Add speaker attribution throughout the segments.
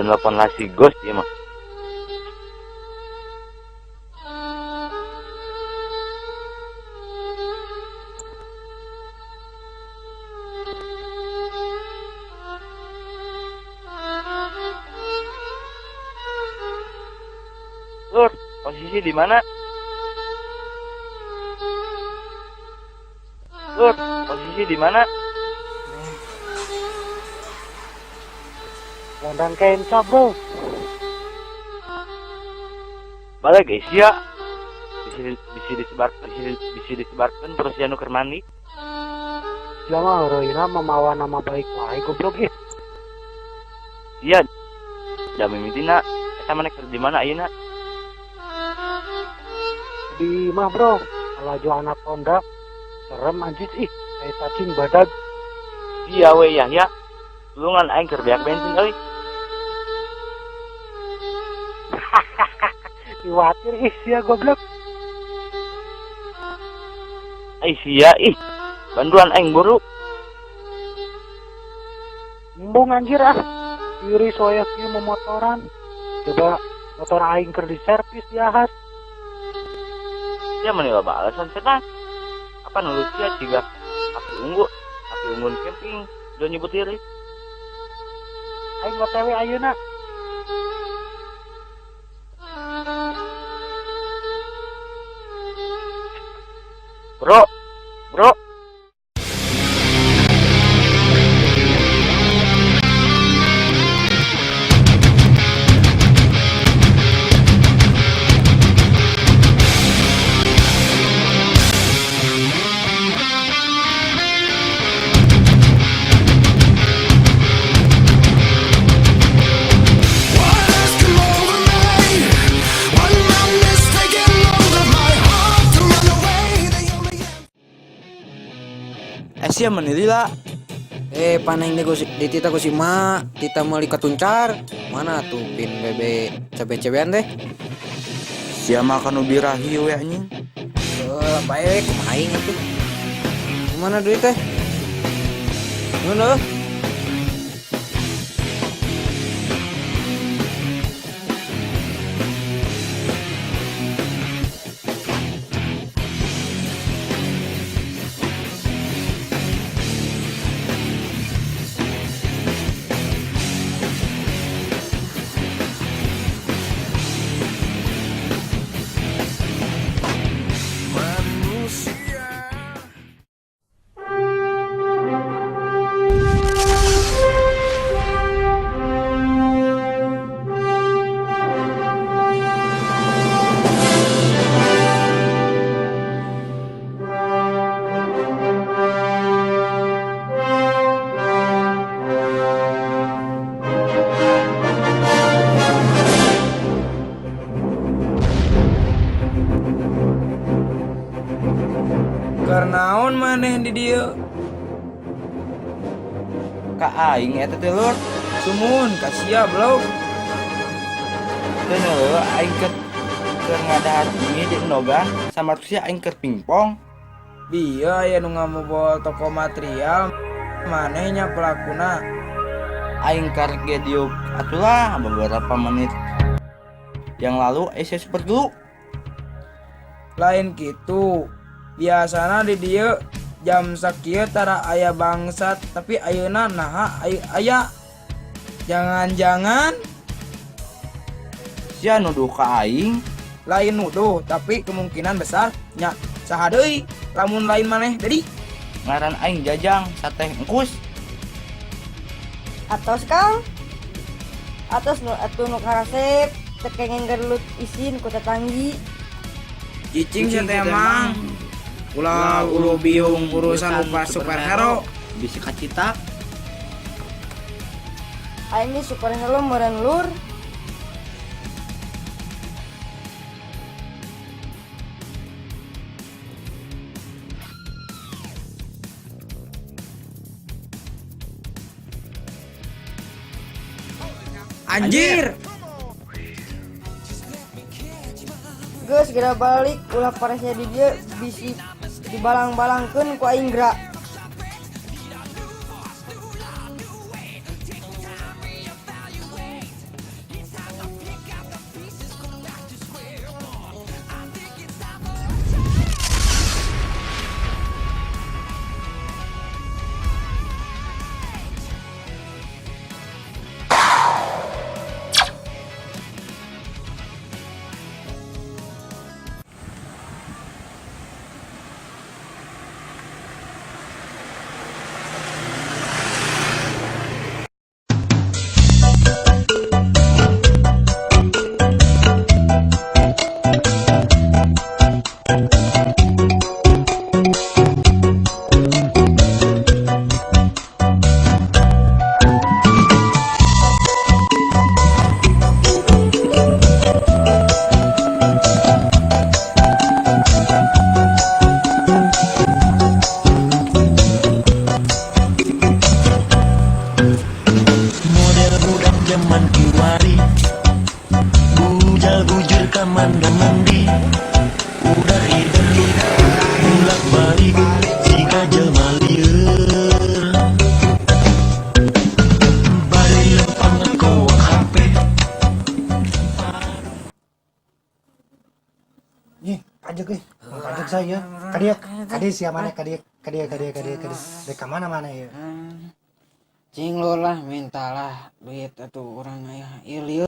Speaker 1: nelpon lasi ghost ya mah. Lur, posisi di mana? Lur, posisi di mana?
Speaker 2: Landang kenca bro.
Speaker 1: Balik guys ya. Bisa disebarkan terus ya nuker mandi.
Speaker 2: Dia mah Roina memawa nama baik wae goblok ieu.
Speaker 1: Iya. Da mimitina eta maneh keur di mana ayeuna?
Speaker 2: Di mah bro, laju anak pondak. Serem anjir ih, kayak cacing badag.
Speaker 1: Iya we ya. Tulungan aing keur beak bensin euy.
Speaker 2: Iwatir ih sia goblok.
Speaker 1: Ai sia ih. Banduan aing buru.
Speaker 2: Embung anjir ah. Kiri soya kieu memotoran. Coba motor aing keur diservis diahas.
Speaker 1: Ya mana loba alasan setan. Apa nulis sia ciga api unggun camping do nyebut diri.
Speaker 2: Aing OTW ayeuna.
Speaker 1: Bro. Sia menilila.
Speaker 3: Paneng ditita ku si Ma, tita meuli katuncar. Mana tuh pin bebe cebe-cebean teh?
Speaker 1: Sia makan ubi rahi we anjing.
Speaker 3: Bae kumaha aing atuh. Mana duit teh? Mana? Karnaon maneh di dieu?
Speaker 1: Ka aing eta teh lur.
Speaker 3: Sumun kasia blog.
Speaker 1: Teu neueuh aing keur ngadahar ini di Nogan sama sia aing keur pingpong.
Speaker 3: Bieu aya nu ngamobol toko material manehnya pelakuna.
Speaker 1: Aing karek ge diuk atulah beberapa menit yang lalu saya super dulu.
Speaker 3: Lain kitu. Biasana di dieu jam sakieu tara aya bangsat, tapi ayeuna naha aya. Jangan-jangan
Speaker 1: Sia nuduh ka aing.
Speaker 3: lain nuduh, tapi kemungkinan besar nya saha deui lamun lain maneh jadi
Speaker 1: Ngaran aing Jajang Sateh Engkus.
Speaker 4: Atos Kang. Atos nu atuh nu karasep teu kengen gelut isin ku tetanggi.
Speaker 3: cicing sia teh mang. Ulah ulu biung urusan upah superhero.
Speaker 1: Bisi kacita.
Speaker 4: Aing ini superhero meureun lur.
Speaker 3: Anjir.
Speaker 4: Geus segera balik ulah paresnya di dieu bisi dibalang-balangkeun ku aing geura.
Speaker 2: masa ya kadia siapa mana kadia deka mana ya.
Speaker 5: Cing lo lah mintalah duit atuh urang aya ieu lieur.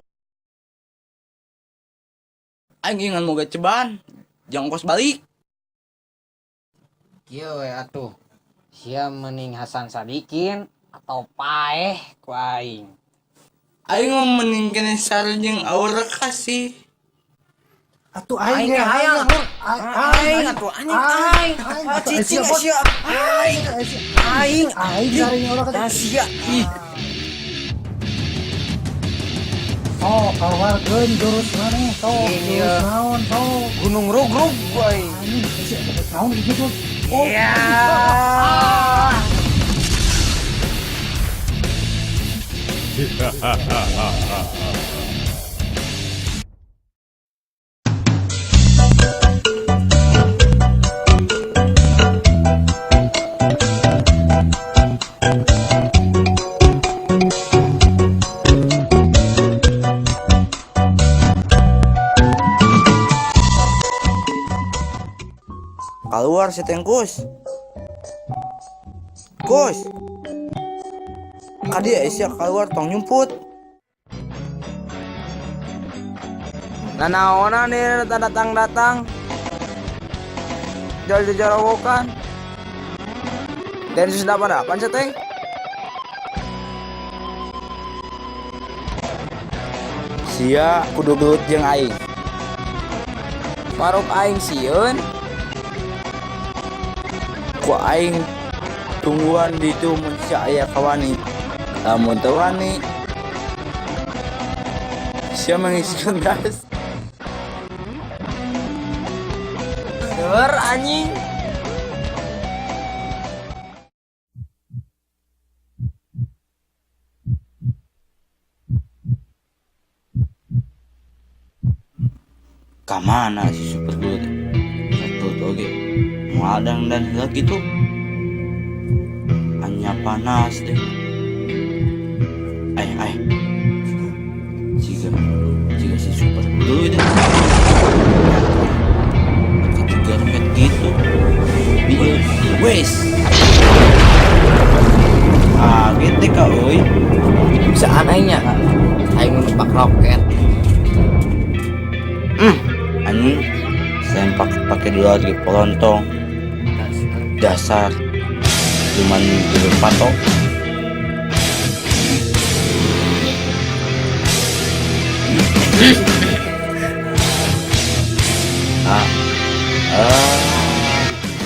Speaker 3: Aing ingan moga ceban jangan kos balik.
Speaker 5: Kieu we atuh. Sia mending Hasan Sadikin atau Paeh ku aing.
Speaker 3: Aing mah mending kene sareng jeung Aura kasih.
Speaker 2: Atuh aing hayang
Speaker 5: Aing atuh anjing cicing sia. Aing
Speaker 2: cari orang kata
Speaker 5: sia. Ih,
Speaker 2: keluarkeun jurus maneh
Speaker 5: Iya.
Speaker 2: jurus naon
Speaker 5: Gunung Rugrug boy.
Speaker 2: anjing naon gitu.
Speaker 5: Iya.
Speaker 3: Keluar si Tengkus. Kus. Kadi Aisyah keluar tong nyumput. Nanaona nih datang. Jual jarawokan. Dan sudah pada apa Teng? Sia kudu gelut jeung aing. Maruk aing sieun. Ku aing tungguan di itu manusia aya kawani. Lamun teu wani sia mengisikan gas. Deur anjing. Kamana si super dulu satu oge muadang dan heula gitu hanya panas deh ay jika si super dulu deh ketiga repet gitu wes gitu kak oi bisa anehnya aing numpak roket anjing sempak pakai dulu lagi pelontong dasar cuman dulu patok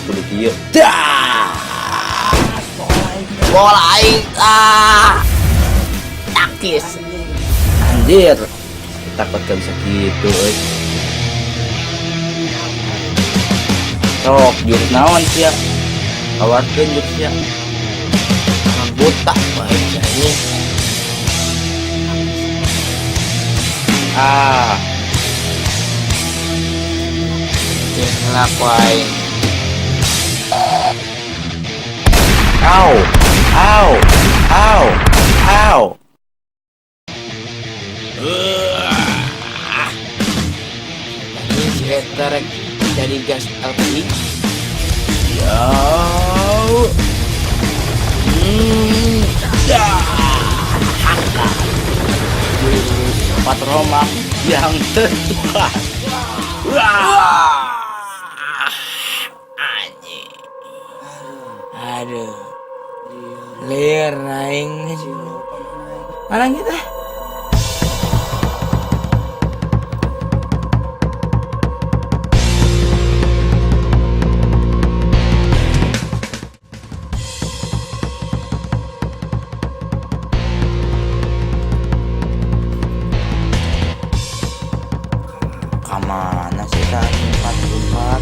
Speaker 3: kudu kieu bola aing takis anjir takut gak bisa gitu sok jurus naon sia kawarkeun jurus sia botak bae ini ngelaku aing au ini si Eta rek jadi gas LPI empat romang yang tertukar anjing aduh liar naing mana kita mana sih saat 44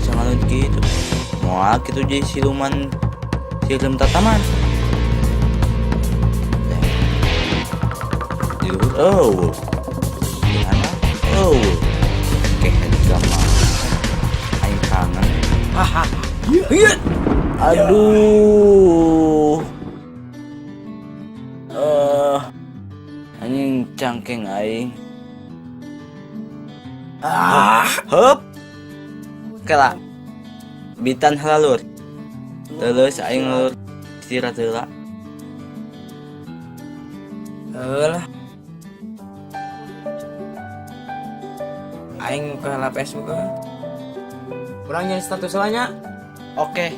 Speaker 3: jangan gitu mau gitu jadi siluman film tataman gimana kehet gama aing kangen aduh anjing cangkeng aing hup
Speaker 1: Kela bitan halalur terus aing ngalur istirahat heula.
Speaker 3: Lah aing ke Facebook kurang nyen status lainnya.
Speaker 1: Oke.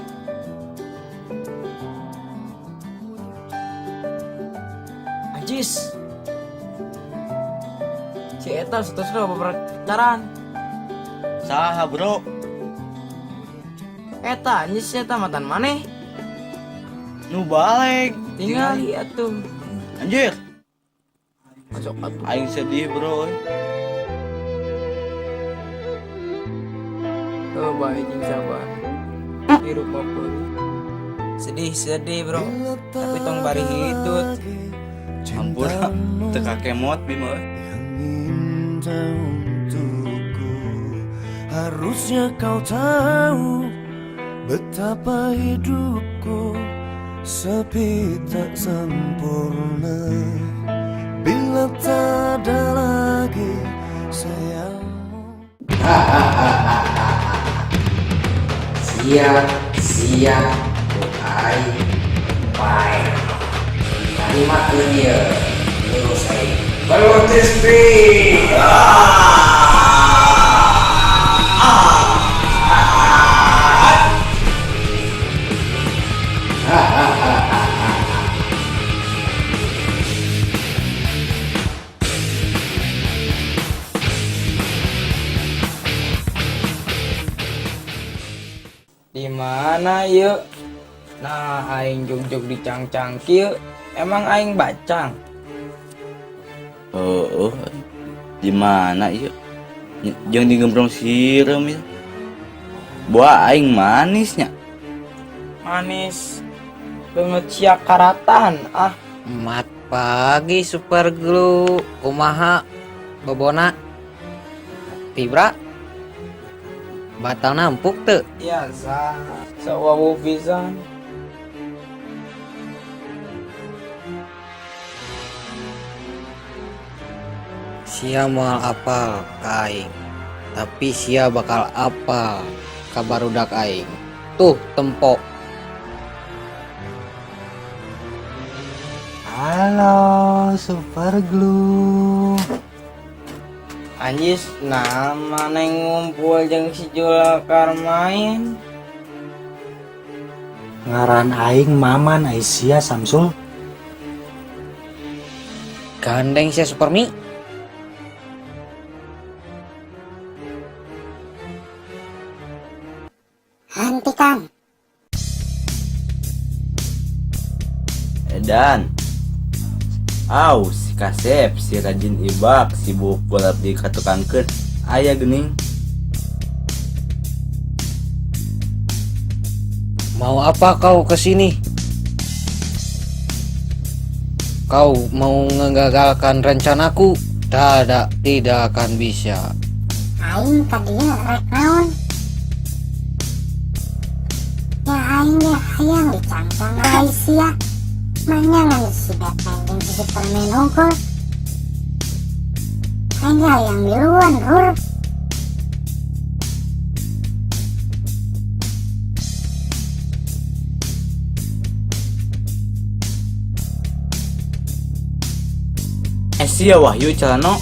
Speaker 3: Anjis si eta statusnya pacaran.
Speaker 1: Saha bro?
Speaker 3: Eta anjis eta mantan maneh
Speaker 1: Nu balik.
Speaker 3: tinggal lihat tuh.
Speaker 1: Anjir.
Speaker 3: Masuk atuh.
Speaker 1: Aing sedih bro.
Speaker 3: Coba anjing sabar. Hirup popor. Sedih bro. Tapi tong bari hitut.
Speaker 1: Ampun, teka kemot bima.
Speaker 6: Untukku harusnya kau tahu betapa hidupku sepi tak sempurna bila tak ada lagi sayangmu.
Speaker 5: Sia ai pai terima dia terus ai balon crispy.
Speaker 3: Di mana yuk? Nah, aing jog-jog di cang-cang kieu. Emang aing bacang.
Speaker 1: Oh, di mana ieu? Jeung digembrong sireum ieu. Buah aing manisnya.
Speaker 3: Manis. Banget sia karatan ah.
Speaker 5: Mat pagi super glue kumaha bobona Tibra batal nampuk teu.
Speaker 3: Biasa. Sawawu pisan.
Speaker 5: Sia moal apal ka aing, tapi sia bakal apal ka barudak aing. Tuh tempo.
Speaker 2: Halo, super glue.
Speaker 3: Anjis, nama neng ngumpul jeung si Julakar main.
Speaker 2: Ngaran aing Maman Aisyah Samsul.
Speaker 5: Gandeng sia Supermi.
Speaker 7: Hentikan.
Speaker 1: Edan. Si Kasep, si rajin ibak, si bukul abdi katukangkeun. Aya geuning.
Speaker 5: Mau apa kau kesini? Kau mau menggagalkan rencanaku? Tidak akan bisa.
Speaker 7: Aing tadinya rek naon? Ya aing ya hayang dicangcang Aisyah. Manyangan si Batman dan si Superman hongkol. Aing hayang miluan hur.
Speaker 1: Sia Wahyu Calano.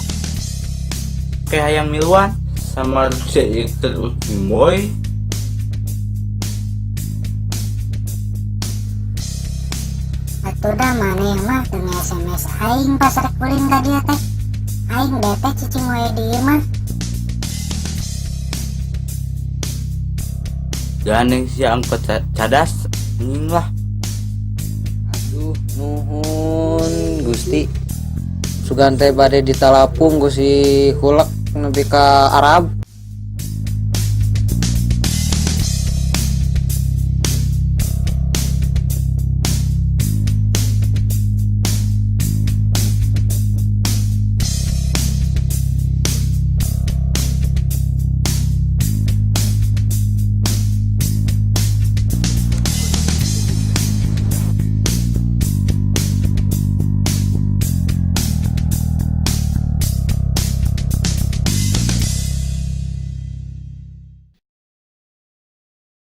Speaker 1: Kayak hayang miluan sama si terus boy.
Speaker 7: Atuda maneh mah dengan SMS aing pas rek ulin ka dieu teh. Aing bete cicing wae di ieu mah.
Speaker 1: Gandeng si angkot cadas. Anjing lah.
Speaker 5: Aduh, nuhun Gusti. Sugante bade ditalapung ku si kulek nepi ka Arab.